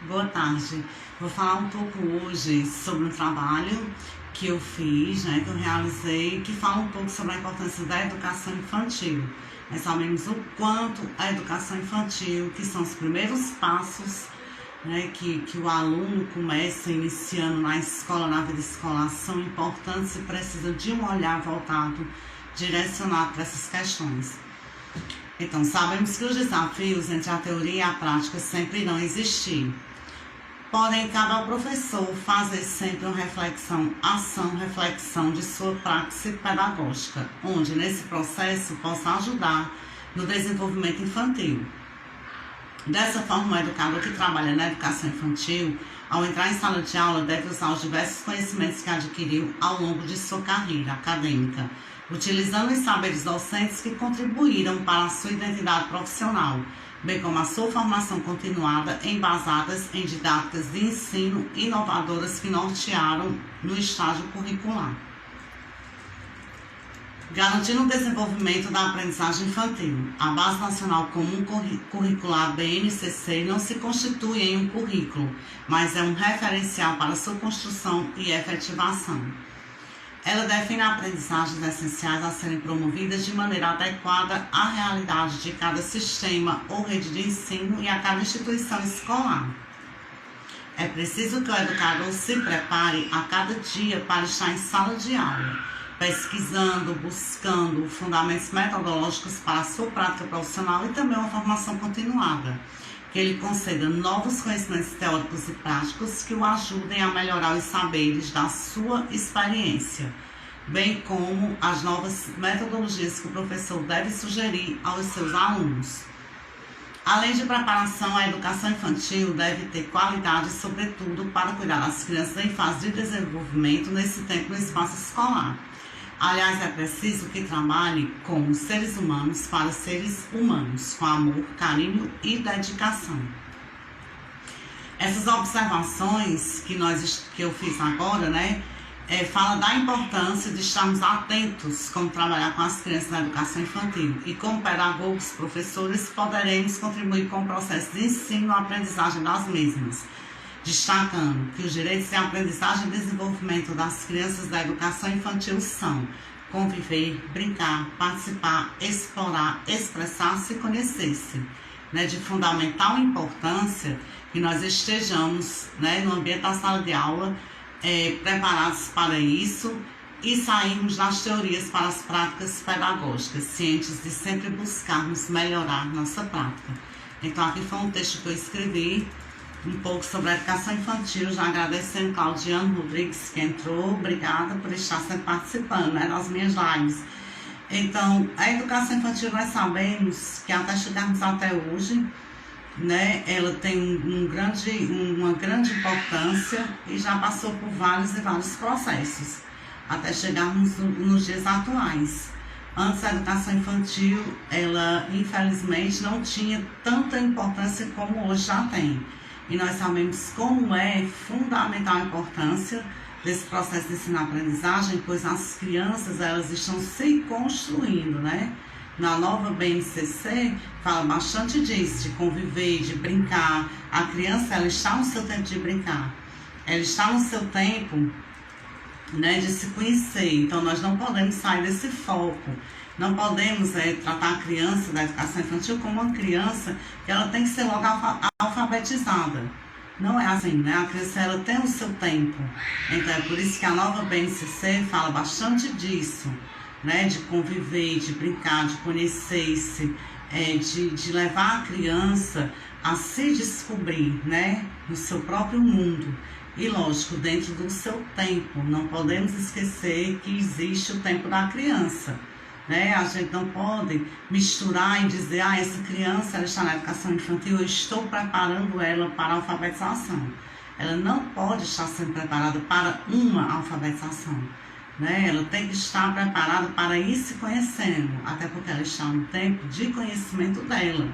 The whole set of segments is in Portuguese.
Boa tarde. Vou falar um pouco hoje sobre um trabalho que eu fiz, que eu realizei, que fala um pouco sobre a importância da educação infantil. Nós sabemos o quanto a educação infantil, que são os primeiros passos, que o aluno começa iniciando na escola, na vida escolar, são importantes e precisa de um olhar voltado, direcionado para essas questões. Então, sabemos que os desafios entre a teoria e a prática sempre irão existir. Porém, cabe ao professor fazer sempre uma reflexão de sua praxis pedagógica, onde nesse processo possa ajudar no desenvolvimento infantil. Dessa forma, o educador que trabalha na educação infantil, ao entrar em sala de aula, deve usar os diversos conhecimentos que adquiriu ao longo de sua carreira acadêmica, utilizando os saberes docentes que contribuíram para a sua identidade profissional, bem como a sua formação continuada, embasadas em didáticas de ensino inovadoras que nortearam no estágio curricular. Garantindo o desenvolvimento da aprendizagem infantil. A Base Nacional Comum Curricular BNCC não se constitui em um currículo, mas é um referencial para sua construção e efetivação. Ela define aprendizagens essenciais a serem promovidas de maneira adequada à realidade de cada sistema ou rede de ensino e a cada instituição escolar. É preciso que o educador se prepare a cada dia para estar em sala de aula, pesquisando, buscando fundamentos metodológicos para a sua prática profissional e também uma formação continuada, que ele conceda novos conhecimentos teóricos e práticos que o ajudem a melhorar os saberes da sua experiência, bem como as novas metodologias que o professor deve sugerir aos seus alunos. Além de preparação, a educação infantil deve ter qualidade, sobretudo, para cuidar das crianças em fase de desenvolvimento nesse tempo no espaço escolar. Aliás, é preciso que trabalhe com seres humanos para seres humanos, com amor, carinho e dedicação. Essas observações que eu fiz agora, fala da importância de estarmos atentos como trabalhar com as crianças na educação infantil e como pedagogos, professores, poderemos contribuir com o processo de ensino e aprendizagem das mesmas, destacando que os direitos de aprendizagem e desenvolvimento das crianças da educação infantil são conviver, brincar, participar, explorar, expressar-se e conhecer-se. De fundamental importância que nós estejamos no ambiente da sala de aula preparados para isso e sairmos das teorias para as práticas pedagógicas, cientes de sempre buscarmos melhorar nossa prática. Então, aqui foi um texto que eu escrevi um pouco sobre a educação infantil, já agradecendo Claudiano Rodrigues que entrou, obrigada por estar sempre participando das minhas lives. Então, a educação infantil nós sabemos que até chegarmos até hoje, ela tem uma grande importância e já passou por vários e vários processos, até chegarmos nos dias atuais. Antes a educação infantil, ela infelizmente não tinha tanta importância como hoje já tem. E nós sabemos como é fundamental a importância desse processo de ensino-aprendizagem, pois as crianças elas estão se construindo, Na nova BNCC fala bastante disso, de conviver, de brincar. A criança ela está no seu tempo de brincar, ela está no seu tempo de se conhecer. Então nós não podemos sair desse foco. Não podemos tratar a criança da educação infantil como uma criança que ela tem que ser logo alfabetizada. Não é assim, A criança ela tem o seu tempo. Então é por isso que a nova BNCC fala bastante disso, de conviver, de brincar, de conhecer-se, de levar a criança a se descobrir, no seu próprio mundo. E lógico, dentro do seu tempo. Não podemos esquecer que existe o tempo da criança. A gente não pode misturar e dizer, essa criança ela está na educação infantil, eu estou preparando ela para a alfabetização. Ela não pode estar sendo preparada para uma alfabetização. Ela tem que estar preparada para ir se conhecendo, até porque ela está no tempo de conhecimento dela,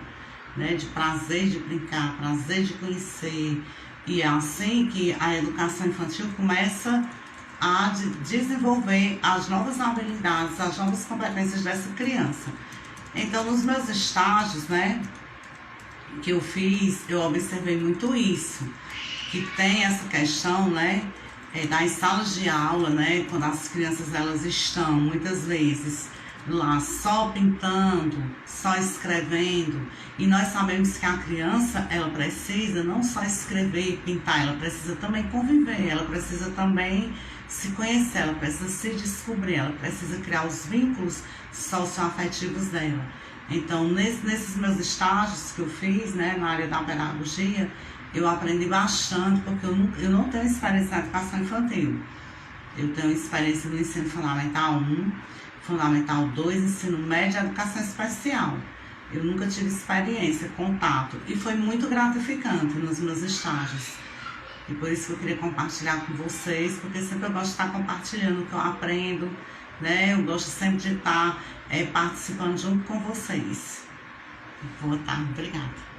de prazer de brincar, prazer de conhecer. E é assim que a educação infantil começa a desenvolver as novas habilidades, as novas competências dessa criança. Então, nos meus estágios, que eu fiz, eu observei muito isso, que tem essa questão, né, das salas de aula, né, quando as crianças elas estão muitas vezes lá só pintando, só escrevendo, e nós sabemos que a criança ela precisa não só escrever e pintar, ela precisa também conviver, ela precisa também se conhecer, ela precisa se descobrir, ela precisa criar os vínculos socioafetivos dela. Então, nesses meus estágios que eu fiz, né, na área da pedagogia, eu aprendi bastante, porque eu não tenho experiência na educação infantil. Eu tenho experiência no ensino fundamental 1, fundamental 2, ensino médio e educação especial. Eu nunca tive experiência, contato, e foi muito gratificante nos meus estágios. E por isso que eu queria compartilhar com vocês, porque sempre eu gosto de estar compartilhando o que eu aprendo, né? Eu gosto sempre de estar participando junto com vocês. Boa tarde, obrigada.